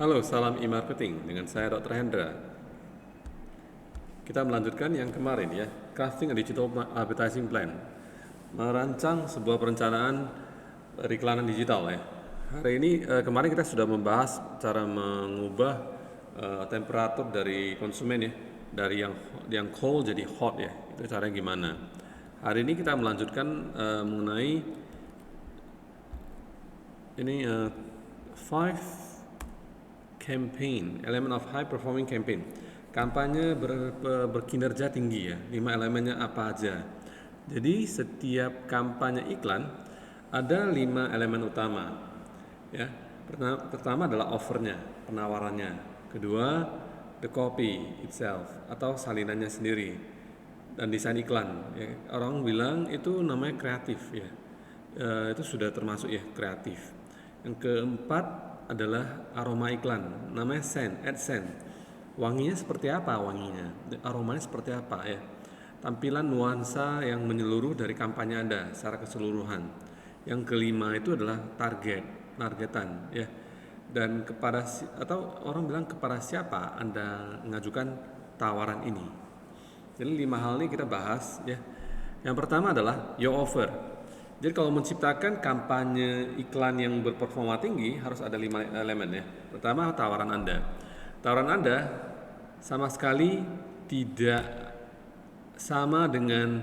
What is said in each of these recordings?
Halo, salam e-marketing dengan saya Dr. Hendra. Kita melanjutkan yang kemarin ya, crafting a digital advertising plan. Merancang sebuah perencanaan periklanan digital ya. Hari ini kemarin kita sudah membahas cara mengubah temperatur dari konsumen ya, dari yang cold jadi hot ya. Itu caranya gimana? Hari ini kita melanjutkan mengenai ini five campaign, element of high performing campaign. Kampanye berkinerja tinggi ya. 5 elemennya apa aja. Jadi setiap kampanye iklan ada 5 elemen utama. Ya. Pertama adalah offernya, penawarannya. Kedua, the copy itself atau salinannya sendiri. Dan desain iklan. Ya. Orang bilang itu namanya kreatif ya. Itu sudah termasuk ya kreatif. Yang keempat adalah aroma iklan, namanya scent, add scent. Wanginya seperti apa wanginya? Aromanya seperti apa ya? Tampilan nuansa yang menyeluruh dari kampanye Anda secara keseluruhan. Yang kelima itu adalah targetan ya. Dan kepada atau orang bilang kepada siapa Anda mengajukan tawaran ini. Jadi 5 hal ini kita bahas ya. Yang pertama adalah your offer. Jadi kalau menciptakan kampanye iklan yang berperforma tinggi harus ada 5 elemen ya. Pertama, tawaran Anda. Tawaran Anda sama sekali tidak sama dengan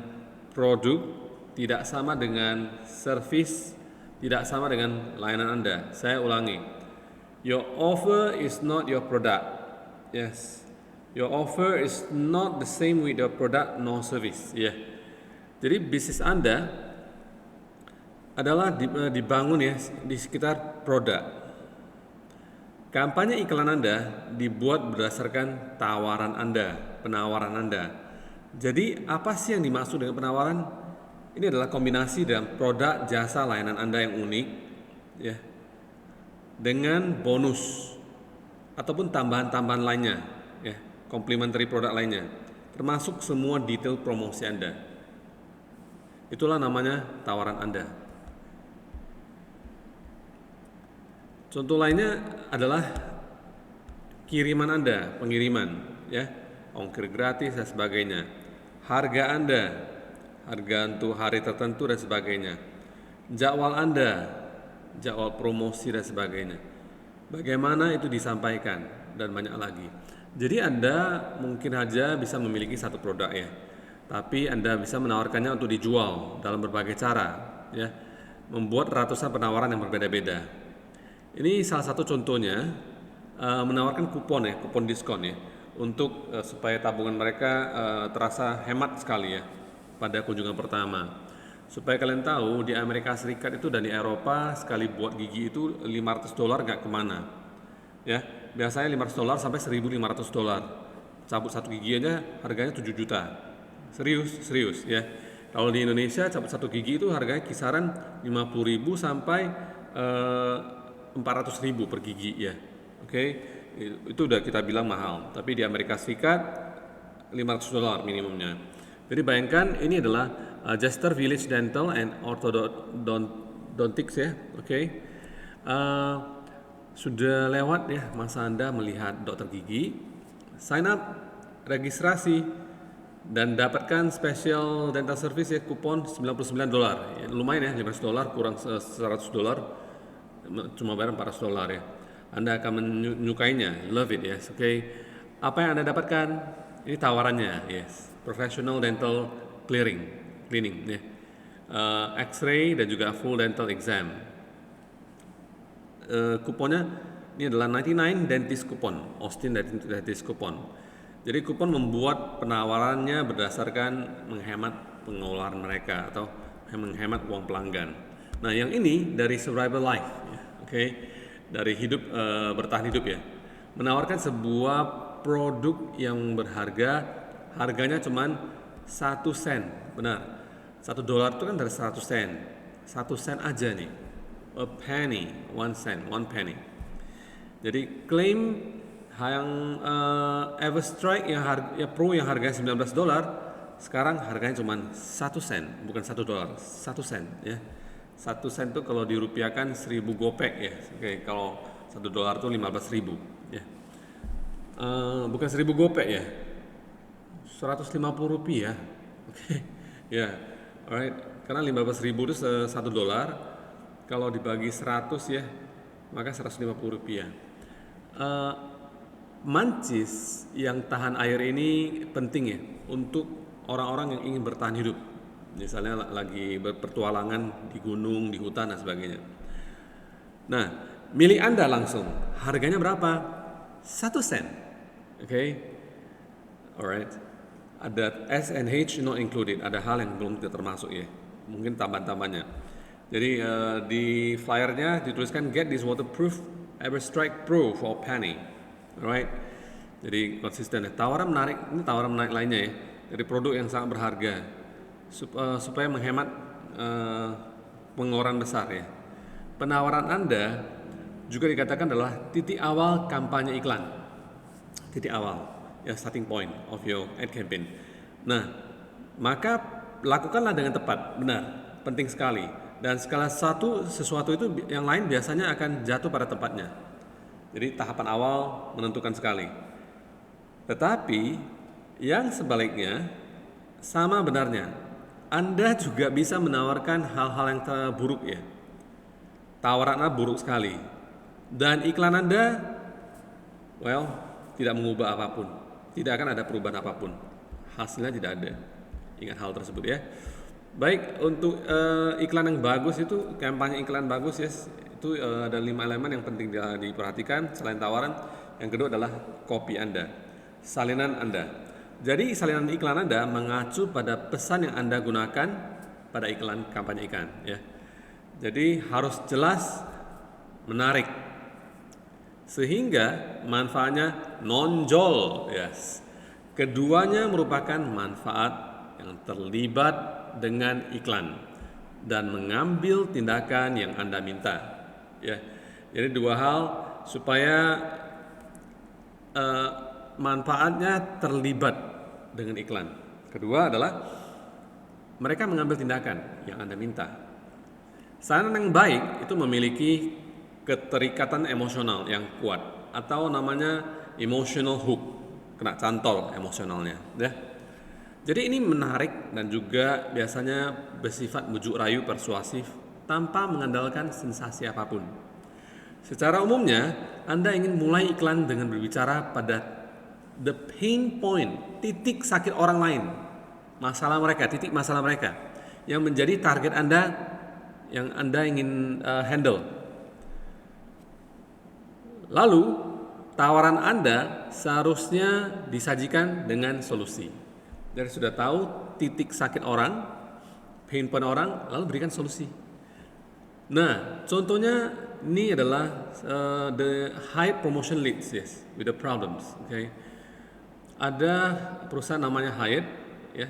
produk, tidak sama dengan service, tidak sama dengan layanan Anda. Saya ulangi. Your offer is not your product. Yes. Your offer is not the same with your product nor service. Ya. Yeah. Jadi bisnis Anda adalah dibangun ya di sekitar produk. Kampanye iklan Anda dibuat berdasarkan tawaran Anda, penawaran Anda. Jadi apa sih yang dimaksud dengan penawaran? Ini adalah kombinasi dalam produk, jasa, layanan Anda yang unik ya. Dengan bonus ataupun tambahan-tambahan lainnya ya, complementary produk lainnya, termasuk semua detail promosi Anda. Itulah namanya tawaran Anda. Contoh lainnya adalah kiriman Anda, pengiriman, ya, ongkir gratis dan sebagainya. Harga Anda, harga untuk hari tertentu dan sebagainya. Jadwal Anda, jadwal promosi dan sebagainya. Bagaimana itu disampaikan dan banyak lagi. Jadi Anda mungkin saja bisa memiliki satu produk ya, tapi Anda bisa menawarkannya untuk dijual dalam berbagai cara, ya, membuat ratusan penawaran yang berbeda-beda. Ini salah satu contohnya menawarkan kupon ya, kupon diskon ya, untuk supaya tabungan mereka terasa hemat sekali ya pada kunjungan pertama. Supaya kalian tahu di Amerika Serikat itu dan di Eropa sekali buat gigi itu $500 nggak kemana ya, biasanya $500 sampai $1.500. Cabut satu gigi aja harganya 7 juta. Serius ya. Kalau di Indonesia cabut satu gigi itu harganya kisaran 50.000 sampai 400.000 per gigi ya. Oke. Itu udah kita bilang mahal, tapi di Amerika Serikat $500 minimumnya. Jadi bayangkan ini adalah Jester Village Dental and Orthodontics ya. Oke. Sudah lewat ya masa Anda melihat dokter gigi. Sign up, registrasi dan dapatkan special dental service ya, kupon $99 ya, lumayan ya, $500 kurang $100, cuma bayar $400 ya. Anda akan menyukainya, love it yes. Oke. Apa yang Anda dapatkan? Ini tawarannya, yes. Professional dental cleaning ya. X-ray dan juga full dental exam. Kuponnya ini adalah 99 dentist coupon, Austin dentist coupon. Jadi kupon membuat penawarannya berdasarkan menghemat pengeluaran mereka atau menghemat uang pelanggan. Nah, yang ini dari Survival Life ya. Oke. Dari bertahan hidup ya. Menawarkan sebuah produk yang berharga, harganya cuman 1 sen. Benar. $1 itu kan dari 100 sen. 1 sen aja nih. A penny, 1 cent, 1 penny. Jadi klaim yang Everstrike yang Pro yang harganya $19, sekarang harganya cuma 1 sen, bukan $1, 1 sen ya. 1 sen itu kalau dirupiahkan 1000 gopek ya. Oke, kalau $1 itu 15.000 ya. Bukan 1.000 gopek ya, 150 rupiah. Oke. Ya, alright. Karena 15.000 itu $1, kalau dibagi 100 ya, maka 150 rupiah. Mancis yang tahan air ini penting ya untuk orang-orang yang ingin bertahan hidup. Misalnya lagi berpetualangan di gunung, di hutan dan sebagainya. Nah, milik Anda langsung. Harganya berapa? 1 sen. Oke. Alright. Ada S&H not included. Ada hal yang belum termasuk ya. Mungkin tambahan-tambahannya. Jadi di flyernya dituliskan get this waterproof Everstrike Pro for a penny. Alright. Jadi konsisten ya. Tawaran menarik, ini tawaran menarik lainnya ya. Dari produk yang sangat berharga supaya menghemat pengeluaran besar ya. Penawaran Anda juga dikatakan adalah titik awal kampanye iklan. Titik awal, ya starting point of your ad campaign. Nah, maka lakukanlah dengan tepat, benar, penting sekali. Dan skala sesuatu itu yang lain biasanya akan jatuh pada tempatnya. Jadi tahapan awal menentukan sekali. Tetapi yang sebaliknya sama benarnya. Anda juga bisa menawarkan hal-hal yang buruk ya. Tawaran Anda buruk sekali. Dan iklan Anda, tidak mengubah apapun. Tidak akan ada perubahan apapun. Hasilnya tidak ada. Ingat hal tersebut ya. Baik, untuk iklan yang bagus itu, kampanye iklan bagus ya, itu ada 5 elemen yang penting diperhatikan selain tawaran. Yang kedua adalah copy Anda, salinan Anda. Jadi salinan iklan Anda mengacu pada pesan yang Anda gunakan pada iklan kampanye ikan ya. Jadi harus jelas, menarik, sehingga manfaatnya nonjol. Yes. Keduanya merupakan manfaat yang terlibat dengan iklan dan mengambil tindakan yang Anda minta. Ya. Jadi 2 hal supaya manfaatnya terlibat dengan iklan. Kedua adalah mereka mengambil tindakan yang Anda minta. Salinan yang baik itu memiliki keterikatan emosional yang kuat atau namanya emotional hook, kena cantol emosionalnya ya. Jadi ini menarik dan juga biasanya bersifat bujuk rayu persuasif tanpa mengandalkan sensasi apapun. Secara umumnya, Anda ingin mulai iklan dengan berbicara pada the pain point, titik sakit orang lain, masalah mereka, titik masalah mereka yang menjadi target Anda yang Anda ingin handle. Lalu, tawaran Anda seharusnya disajikan dengan solusi. Jadi sudah tahu titik sakit orang, pain point orang, lalu berikan solusi. Nah, contohnya ini adalah the high promotion leads, yes, with the problems. Okay. Ada perusahaan namanya Hyatt, ya,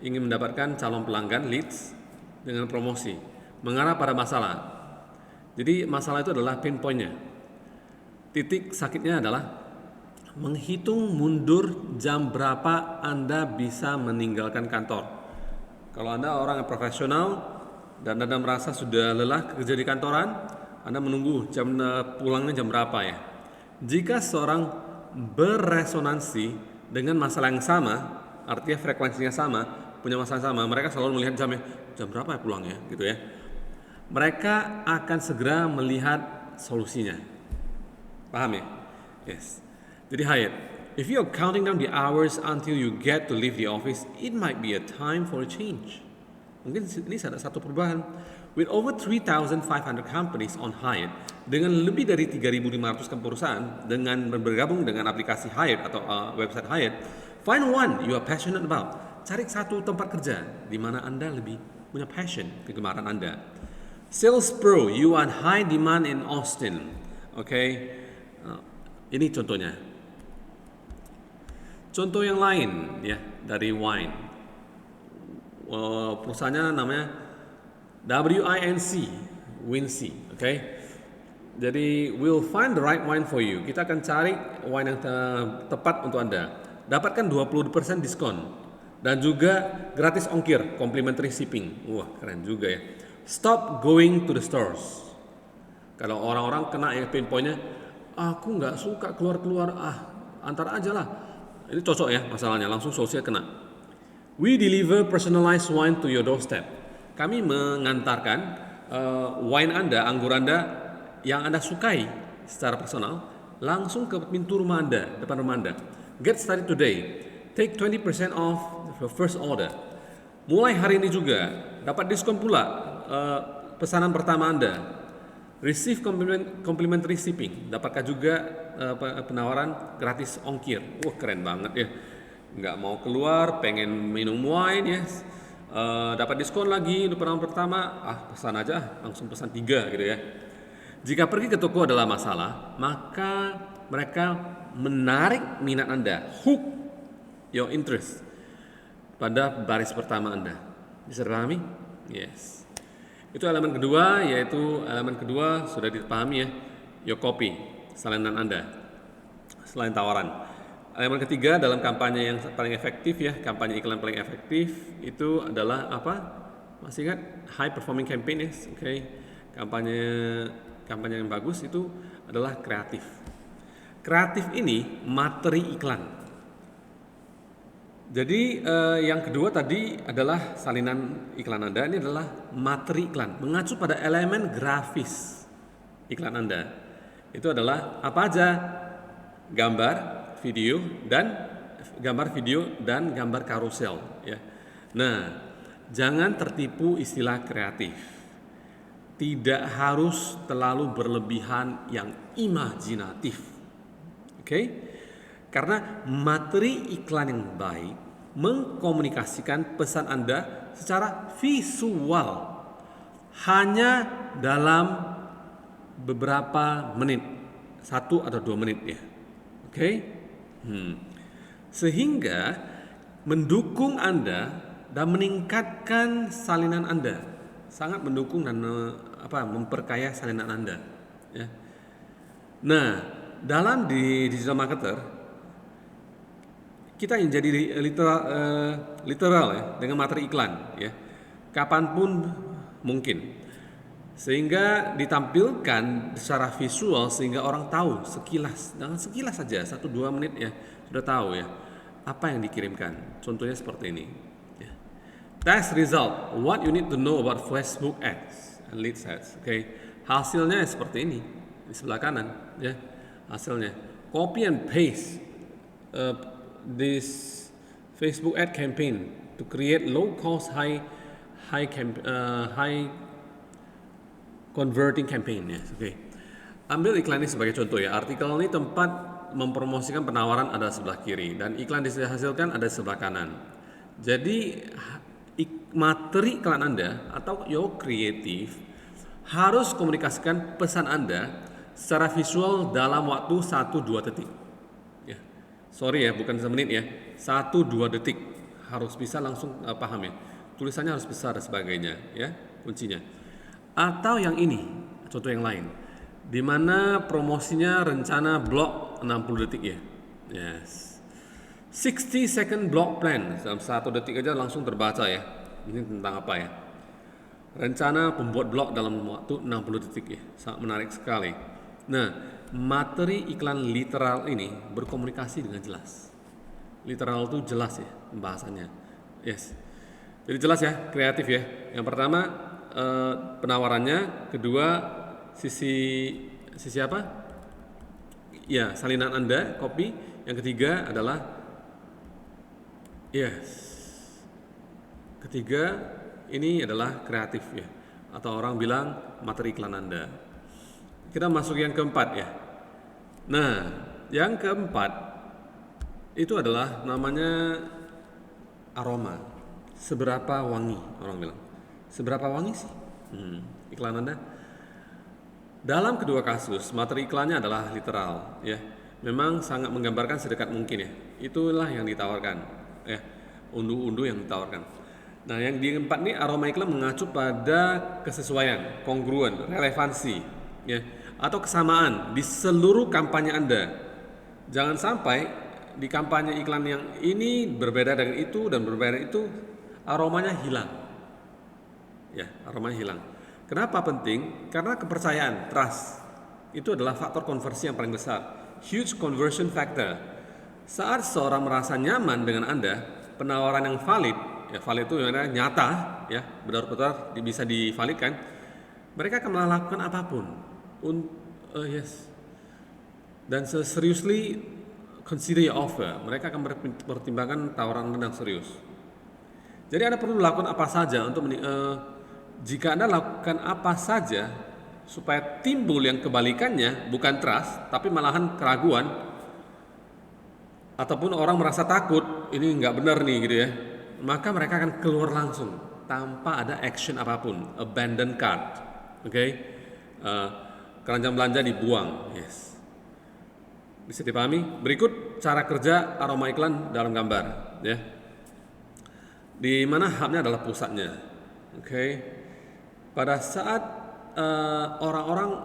ingin mendapatkan calon pelanggan leads dengan promosi, mengarah pada masalah. Jadi masalah itu adalah pain point-nya. Titik sakitnya adalah menghitung mundur jam berapa Anda bisa meninggalkan kantor. Kalau Anda orang yang profesional dan Anda merasa sudah lelah kerja di kantoran, Anda menunggu pulangnya jam berapa ya. Jika seorang beresonansi dengan masalah yang sama, artinya frekuensinya sama, punya masalah yang sama, mereka selalu melihat jamnya, jam berapa ya pulangnya gitu ya. Mereka akan segera melihat solusinya. Paham ya? Yes. Jadi Hyatt, if you are counting down the hours until you get to leave the office, it might be a time for a change. Mungkin ini ada satu perubahan. With over 3,500 companies on Hyatt, dengan lebih dari 3.500 perusahaan dengan bergabung dengan aplikasi Hyatt atau website Hyatt, find one you are passionate about. Cari satu tempat kerja di mana Anda lebih punya passion, kegemaran Anda. Sales Pro, you are high demand in Austin. Okay? Ini contohnya. Contoh yang lain ya dari wine. Perusahaannya namanya WINC, oke? Jadi we'll find the right wine for you. Kita akan cari wine yang tepat untuk Anda. Dapatkan 20% diskon dan juga gratis ongkir, complimentary shipping. Wah, keren juga ya. Stop going to the stores. Kalau orang-orang kena ya pain pointnya, aku nggak suka keluar-keluar, antar aja lah. Ini cocok ya masalahnya, langsung solusinya kena. We deliver personalized wine to your doorstep. Kami mengantarkan wine Anda, anggur Anda yang Anda sukai secara personal langsung ke pintu rumah Anda, depan rumah Anda. Get started today. Take 20% off the first order. Mulai hari ini juga dapat diskon pula pesanan pertama Anda. Receive complimentary shipping. Dapatkan juga penawaran gratis ongkir. Wah, keren banget ya. Nggak mau keluar, pengen minum wine ya. Dapat diskon lagi untuk penawaran pertama. Pesan aja, langsung pesan 3 gitu ya. Jika pergi ke toko adalah masalah, maka mereka menarik minat Anda, hook your interest pada baris pertama Anda. Bisa dipahami? Yes. Itu elemen kedua, yaitu elemen kedua sudah dipahami ya, your copy, salinan Anda, selain tawaran. Elemen ketiga dalam kampanye yang paling efektif ya, kampanye iklan paling efektif itu adalah apa? Masih ingat? High performing campaign ya, oke. Kampanye yang bagus itu adalah kreatif. Kreatif ini materi iklan. Jadi yang kedua tadi adalah salinan iklan Anda, ini adalah materi iklan, mengacu pada elemen grafis iklan Anda. Itu adalah apa aja? Gambar, video, dan gambar karusel. Ya. Nah, jangan tertipu istilah kreatif. Tidak harus terlalu berlebihan yang imajinatif. Oke? Karena materi iklan yang baik mengkomunikasikan pesan Anda secara visual hanya dalam beberapa menit, 1 atau 2 menit ya. Oke? Sehingga mendukung Anda dan meningkatkan salinan Anda, sangat mendukung dan memperkaya salinan Anda. Ya. Nah, dalam di digital marketer kita yang jadi literal ya dengan materi iklan ya, kapanpun mungkin, sehingga ditampilkan secara visual sehingga orang tahu sekilas, dengan sekilas saja 1-2 menit ya sudah tahu ya apa yang dikirimkan. Contohnya seperti ini ya. Test result, what you need to know about Facebook ads and lead ads. Oke. Hasilnya seperti ini di sebelah kanan ya, hasilnya copy and paste this Facebook ad campaign to create low cost high converting campaign ya. Oke. Ambil iklan ini sebagai contoh ya. Artikel ini tempat mempromosikan penawaran ada sebelah kiri dan iklan dihasilkan ada sebelah kanan. Jadi materi iklan Anda atau your creative harus komunikasikan pesan Anda secara visual dalam waktu 1-2 detik. Ya. Sorry ya, bukan semenit ya. 1-2 detik harus bisa langsung paham ya. Tulisannya harus besar dan sebagainya ya, kuncinya. Atau yang ini, contoh yang lain, di mana promosinya rencana blok 60 detik ya. Yes. 60 second block plan, dalam 1 detik aja langsung terbaca ya. Ini tentang apa ya? Rencana pembuat blog dalam waktu 60 detik ya. Sangat menarik sekali. Nah, materi iklan literal ini berkomunikasi dengan jelas. Literal itu jelas ya pembahasannya. Yes. Jadi jelas ya, kreatif ya. Yang pertama penawarannya, kedua sisi apa? Ya, salinan Anda, copy. Yang ketiga adalah ketiga ini adalah kreatif ya, atau orang bilang materi iklan Anda. Kita masuk yang keempat ya. Nah, yang keempat itu adalah namanya aroma. Seberapa wangi, orang bilang. Seberapa wangi sih iklan Anda? Dalam kedua kasus, materi iklannya adalah literal ya. Memang sangat menggambarkan sedekat mungkin ya. Itulah yang ditawarkan ya. Undu-undu yang ditawarkan. Nah, yang di keempat ini aroma iklan mengacu pada kesesuaian, kongruen, relevansi ya, atau kesamaan di seluruh kampanye Anda. Jangan sampai di kampanye iklan yang ini berbeda dengan itu dan berbeda itu, aromanya hilang. Ya, aromanya hilang. Kenapa penting? Karena kepercayaan, trust, itu adalah faktor konversi yang paling besar. Huge conversion factor. Saat seorang merasa nyaman dengan Anda, penawaran yang valid, ya valid itu nyata, ya benar-benar bisa divalidkan, mereka akan melakukan apapun. Yes. Dan seriously consider your offer. Mereka akan mempertimbangkan tawaran Anda yang serius. Jadi Anda perlu melakukan apa saja untuk jika Anda lakukan apa saja supaya timbul yang kebalikannya, bukan trust, tapi malahan keraguan, ataupun orang merasa takut, ini nggak benar nih gitu ya, maka mereka akan keluar langsung tanpa ada action apapun, abandon cart, oke? Keranjang belanja dibuang, yes. Bisa dipahami? Berikut cara kerja aroma iklan dalam gambar, ya. Di mana hubnya adalah pusatnya, oke? Pada saat orang-orang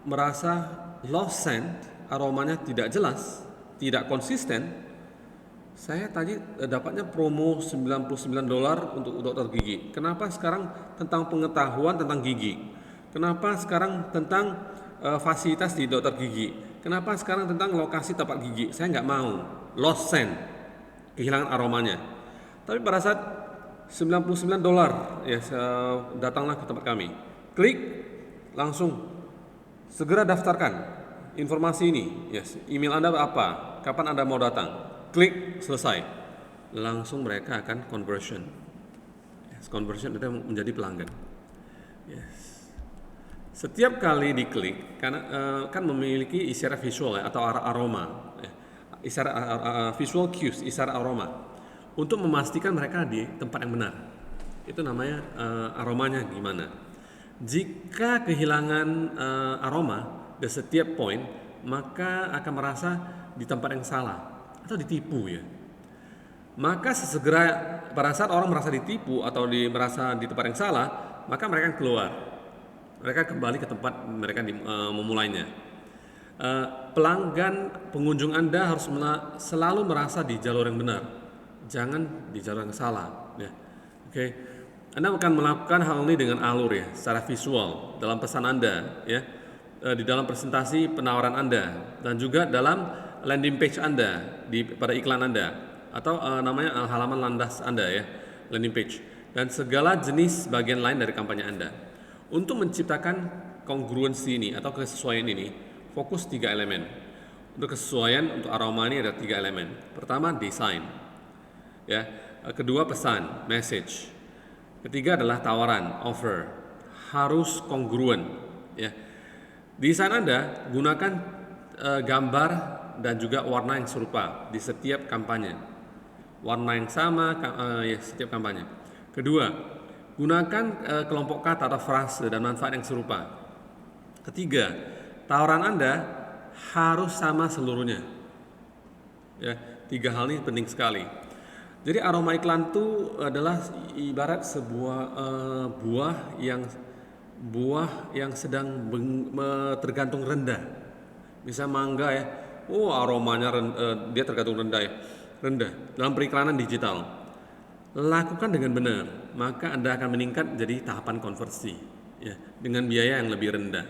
merasa lost scent, aromanya tidak jelas, tidak konsisten, saya tadi dapatnya promo $99 untuk dokter gigi. Kenapa sekarang tentang pengetahuan tentang gigi? Kenapa sekarang tentang fasilitas di dokter gigi? Kenapa sekarang tentang lokasi tempat gigi? Saya nggak mau lost scent, kehilangan aromanya. Tapi pada saat $99, ya datanglah ke tempat kami. Klik, langsung segera daftarkan informasi ini. Yes, email Anda apa? Kapan Anda mau datang? Klik, selesai. Langsung mereka akan conversion. Yes, conversion itu menjadi pelanggan. Yes. Setiap kali diklik, karena kan memiliki isyarat visual ya, atau aroma, ya. Isyarat visual cues, isyarat aroma. Untuk memastikan mereka di tempat yang benar. Itu namanya aromanya gimana. Jika kehilangan aroma di setiap poin, maka akan merasa di tempat yang salah atau ditipu ya. Maka sesegera pada saat orang merasa ditipu atau merasa di tempat yang salah, maka mereka akan keluar. Mereka kembali ke tempat mereka memulainya. Pelanggan, pengunjung Anda harus selalu merasa di jalur yang benar. Jangan di jalur yang salah ya. Oke. Anda akan melakukan hal ini dengan alur ya, secara visual dalam pesan Anda ya, di dalam presentasi penawaran Anda, dan juga dalam landing page Anda pada iklan Anda, atau namanya halaman landas Anda ya, landing page, dan segala jenis bagian lain dari kampanye Anda. Untuk menciptakan kongruensi ini atau kesesuaian ini, fokus 3 elemen. Untuk kesesuaian untuk aroma ini ada 3 elemen. Pertama, desain. Ya, kedua pesan, message. Ketiga adalah tawaran, offer. Harus kongruen. Ya. Desain Anda gunakan gambar dan juga warna yang serupa di setiap kampanye. Warna yang sama ya, setiap kampanye. Kedua, gunakan kelompok kata atau frase dan manfaat yang serupa. Ketiga, tawaran Anda harus sama seluruhnya. Ya, 3 hal ini penting sekali. Jadi aroma iklan itu adalah ibarat sebuah buah yang sedang tergantung rendah. Bisa mangga ya, aromanya dia tergantung rendah ya, rendah dalam periklanan digital. Lakukan dengan benar, maka Anda akan meningkat jadi tahapan konversi ya, dengan biaya yang lebih rendah.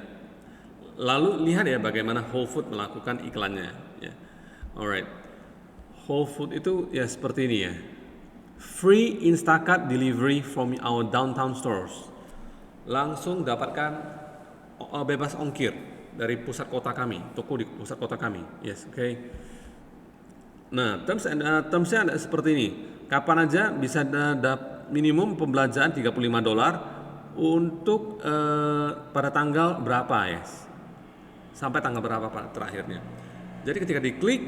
Lalu lihat ya bagaimana Whole Food melakukan iklannya ya. Alright. Whole Food itu ya seperti ini ya. Free Instacart delivery from our downtown stores. Langsung dapatkan bebas ongkir dari pusat kota kami, toko di pusat kota kami. Yes, oke. Nah, termsnya ada seperti ini. Kapan aja bisa minimum pembelanjaan $35 untuk pada tanggal berapa ya? Sampai tanggal berapa Pak terakhirnya. Jadi ketika diklik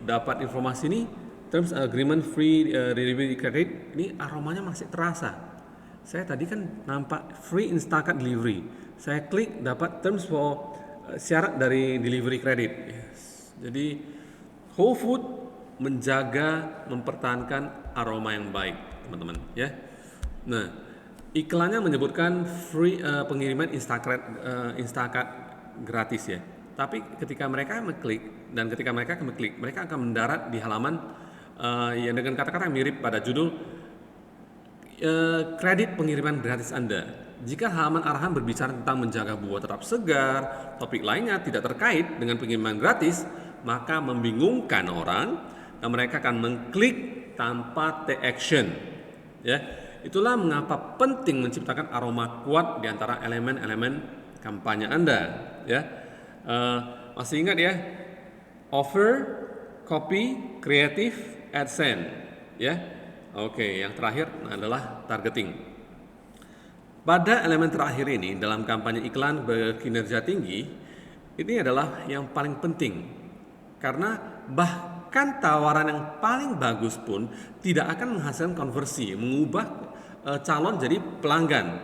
dapat informasi ini, terms agreement free delivery credit, ini aromanya masih terasa. Saya tadi kan nampak free Instacart delivery. Saya klik dapat terms for syarat dari delivery credit. Yes. Jadi Whole Food menjaga, mempertahankan aroma yang baik, teman-teman ya. Nah, iklannya menyebutkan free pengiriman Instacart gratis ya. Tapi ketika mereka mengklik dan ketika mereka mengklik, mereka akan mendarat di halaman yang dengan kata-kata yang mirip pada judul kredit pengiriman gratis Anda. Jika halaman arahan berbicara tentang menjaga buah tetap segar, topik lainnya tidak terkait dengan pengiriman gratis, maka membingungkan orang dan mereka akan mengklik tanpa take action. Ya, itulah mengapa penting menciptakan aroma kuat di antara elemen-elemen kampanye Anda. Ya, masih ingat ya? Offer, copy, kreatif, AdSense. Ya, oke. Yang terakhir adalah targeting. Pada elemen terakhir ini dalam kampanye iklan berkinerja tinggi, ini adalah yang paling penting karena bahkan tawaran yang paling bagus pun tidak akan menghasilkan konversi, mengubah calon jadi pelanggan.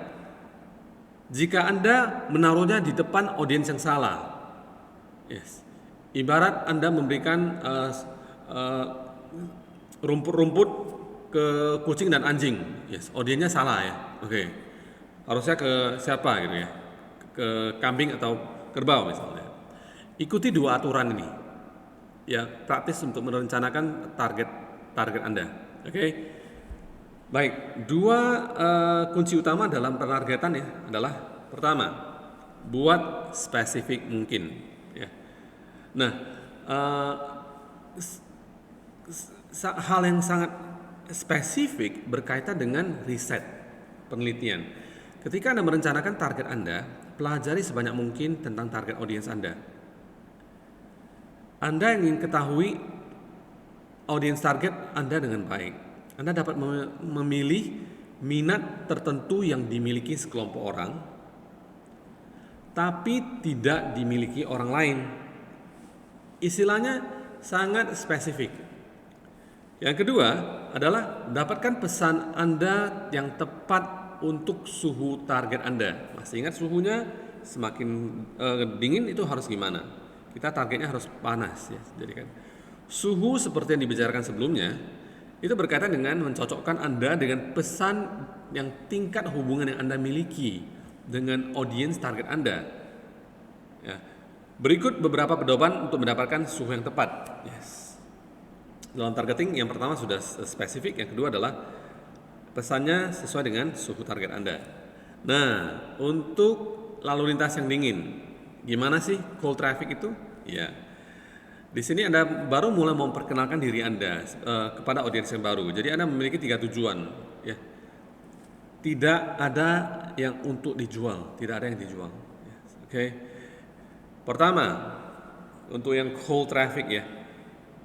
Jika Anda menaruhnya di depan audiens yang salah, yes. Ibarat Anda memberikan rumput-rumput ke kucing dan anjing, yes, audiensnya salah ya, oke. Harusnya ke siapa gitu ya, ke kambing atau kerbau misalnya. Ikuti dua aturan ini, ya praktis untuk merencanakan target Anda. Oke, baik. Dua kunci utama dalam penargetan ya adalah pertama, buat spesifik mungkin. Ya. Nah, hal yang sangat spesifik berkaitan dengan riset, penelitian. Ketika Anda merencanakan target Anda, pelajari sebanyak mungkin tentang target audiens Anda. Anda ingin ketahui audiens target Anda dengan baik. Anda dapat memilih minat tertentu yang dimiliki sekelompok orang, tapi tidak dimiliki orang lain. Istilahnya sangat spesifik. Yang kedua adalah dapatkan pesan Anda yang tepat untuk suhu target Anda. Masih ingat suhunya semakin dingin itu harus gimana? Kita targetnya harus panas ya. Jadi kan suhu seperti yang dibicarakan sebelumnya itu berkaitan dengan mencocokkan Anda dengan pesan yang tingkat hubungan yang Anda miliki dengan audiens target Anda. Ya. Berikut beberapa pedoman untuk mendapatkan suhu yang tepat. Yes. Dalam targeting yang pertama sudah spesifik, yang kedua adalah pesannya sesuai dengan suhu target Anda. Nah, untuk lalu lintas yang dingin, gimana sih cold traffic itu? Ya, di sini Anda baru mulai memperkenalkan diri Anda kepada audiens yang baru. Jadi Anda memiliki 3 tujuan. Ya, tidak ada yang untuk dijual, tidak ada yang dijual. Ya, oke. Pertama, untuk yang cold traffic ya,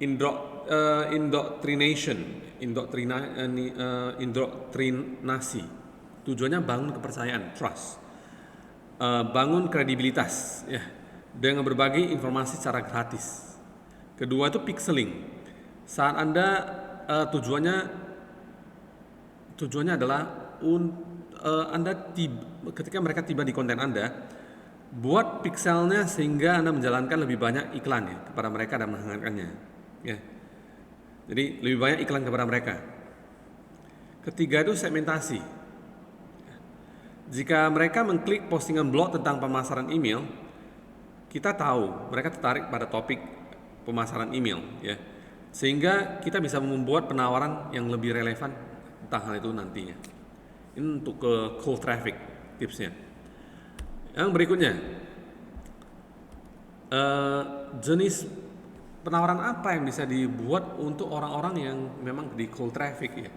indoktrinasi. Tujuannya bangun kepercayaan, trust, bangun kredibilitas, ya, dengan berbagi informasi secara gratis. Kedua itu pixeling. Saat Anda tujuannya adalah ketika mereka tiba di konten Anda, buat pixelnya sehingga Anda menjalankan lebih banyak iklan ya kepada mereka dan menghangatkannya. Ya. Jadi lebih banyak iklan kepada mereka. Ketiga itu segmentasi. Jika mereka mengklik postingan blog tentang pemasaran email, kita tahu mereka tertarik pada topik pemasaran email ya. Sehingga kita bisa membuat penawaran yang lebih relevan tentang hal itu nantinya. Ini untuk ke cold traffic tipsnya. Yang berikutnya, jenis penawaran apa yang bisa dibuat untuk orang-orang yang memang di cold traffic ya,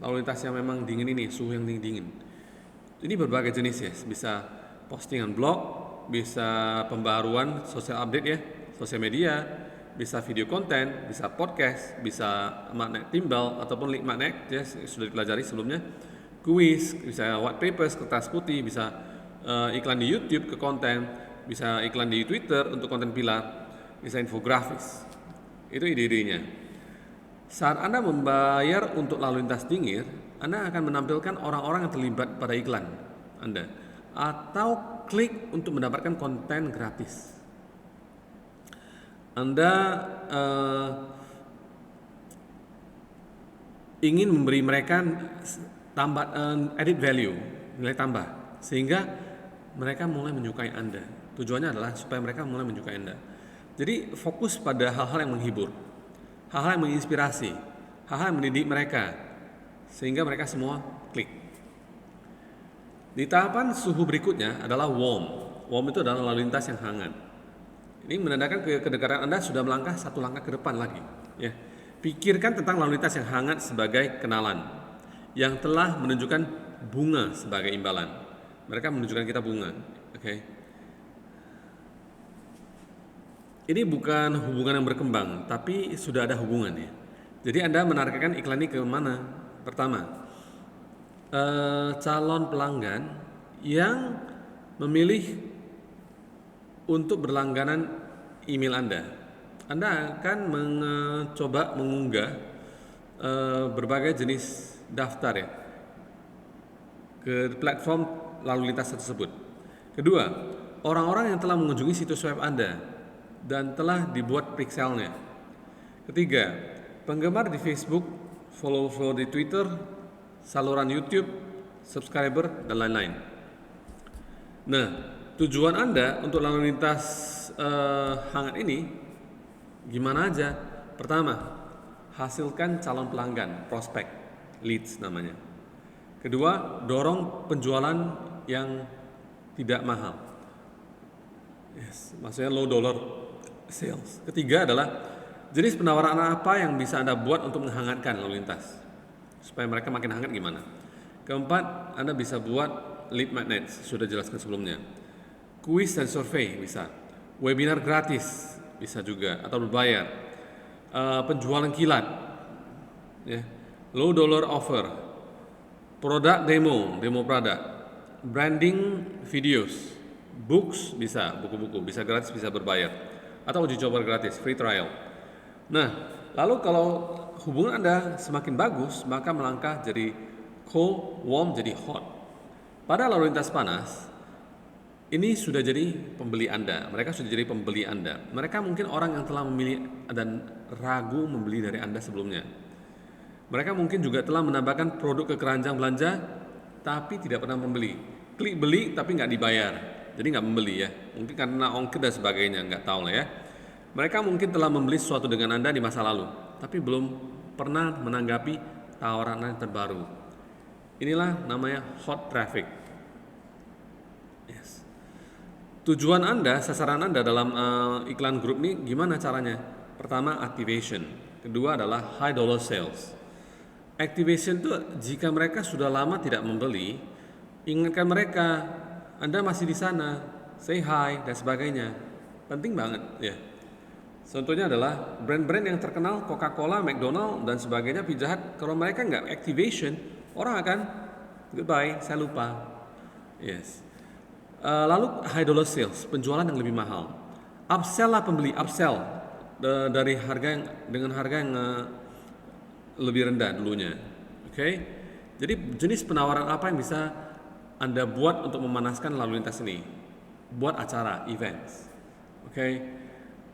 lalu lintas yang memang dingin ini, suhu yang dingin. Ini berbagai jenis ya, bisa postingan blog, bisa pembaruan sosial update ya, sosial media, bisa video konten, bisa podcast, bisa magnet timbal ataupun link magnet ya, sudah dipelajari sebelumnya, kuis, bisa white papers, kertas putih, bisa iklan di YouTube ke konten, bisa iklan di Twitter untuk konten pilar, bisa infografis. Itu ide-idenya. Saat Anda membayar untuk lalu lintas dingin, Anda akan menampilkan orang-orang yang terlibat pada iklan Anda, atau klik untuk mendapatkan konten gratis. Anda ingin memberi mereka added value, nilai tambah, sehingga mereka mulai menyukai Anda. Tujuannya adalah supaya mereka mulai menyukai Anda. Jadi fokus pada hal-hal yang menghibur, hal-hal yang menginspirasi, hal-hal yang mendidik mereka, sehingga mereka semua klik. Di tahapan suhu berikutnya adalah warm. Warm itu adalah lalu lintas yang hangat. Ini menandakan kedekatan Anda sudah melangkah satu langkah ke depan lagi. Ya. Pikirkan tentang lalu lintas yang hangat sebagai kenalan, yang telah menunjukkan bunga sebagai imbalan. Mereka menunjukkan kita bunga. Oke. Ini bukan hubungan yang berkembang, tapi sudah ada hubungan ya. Jadi Anda menargetkan iklan ini ke mana? Pertama, calon pelanggan yang memilih untuk berlangganan email Anda. Anda akan mencoba mengunggah berbagai jenis daftar ya ke platform lalu lintas tersebut. Kedua, orang-orang yang telah mengunjungi situs web Anda dan telah dibuat pixelnya. Ketiga, penggemar di Facebook, follow di Twitter, saluran YouTube, subscriber, dan lain-lain. Nah, tujuan Anda untuk lalu lintas hangat ini gimana aja? Pertama, hasilkan calon pelanggan, prospek, leads namanya. Kedua, dorong penjualan yang tidak mahal. Yes, maksudnya low dollar sales. Ketiga adalah jenis penawaran apa yang bisa Anda buat untuk menghangatkan lalu lintas supaya mereka makin hangat gimana. Keempat, Anda bisa buat lead magnets, sudah jelaskan sebelumnya. Kuis dan survei bisa. Webinar gratis bisa juga atau berbayar. Penjualan kilat, ya. Low dollar offer. Produk demo produk. Branding videos. Books bisa, buku-buku bisa gratis, bisa berbayar. Atau uji coba gratis, free trial. Nah, lalu kalau hubungan Anda semakin bagus, maka melangkah jadi cold, warm jadi hot. Pada lalu lintas panas, ini sudah jadi pembeli Anda. Mereka sudah jadi pembeli Anda. Mereka mungkin orang yang telah memilih dan ragu membeli dari Anda sebelumnya. Mereka mungkin juga telah menambahkan produk ke keranjang belanja, tapi tidak pernah membeli. Klik beli tapi nggak dibayar, jadi nggak membeli ya. Mungkin karena ongkir dan sebagainya, nggak tahu lah ya. Mereka mungkin telah membeli sesuatu dengan Anda di masa lalu, tapi belum pernah menanggapi tawaran Anda terbaru. Inilah namanya hot traffic. Yes. Tujuan Anda, sasaran Anda dalam iklan grup ini gimana caranya? Pertama, activation. Kedua adalah high dollar sales. Activation itu jika mereka sudah lama tidak membeli, ingatkan mereka, Anda masih di sana, say hi dan sebagainya. Penting banget ya. Contohnya adalah brand-brand yang terkenal, Coca-Cola, McDonald dan sebagainya, Pizza Hut. Kalau mereka nggak activation, orang akan goodbye, saya lupa. Yes. Lalu high dollar sales, penjualan yang lebih mahal. Upsell lah pembeli, upsell dari harga yang dengan harga yang lebih rendah dulunya. Oke. Jadi jenis penawaran apa yang bisa Anda buat untuk memanaskan lalu lintas ini? Buat acara, events. Oke.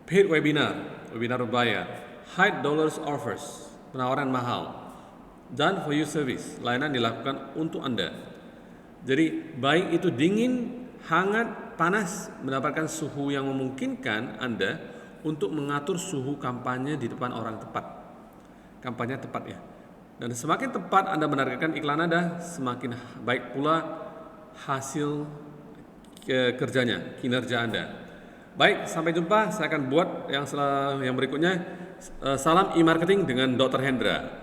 Paid webinar berbayar, high dollars offers, penawaran mahal, done for you service, layanan dilakukan untuk Anda. Jadi baik itu dingin, hangat, panas, mendapatkan suhu yang memungkinkan Anda untuk mengatur suhu kampanye di depan orang tepat. Kampanye tepat ya. Dan semakin tepat Anda menargetkan iklan Anda, semakin baik pula hasil kerjanya, kinerja Anda. Baik, sampai jumpa. Saya akan buat yang berikutnya. Salam e-marketing dengan Dr. Hendra.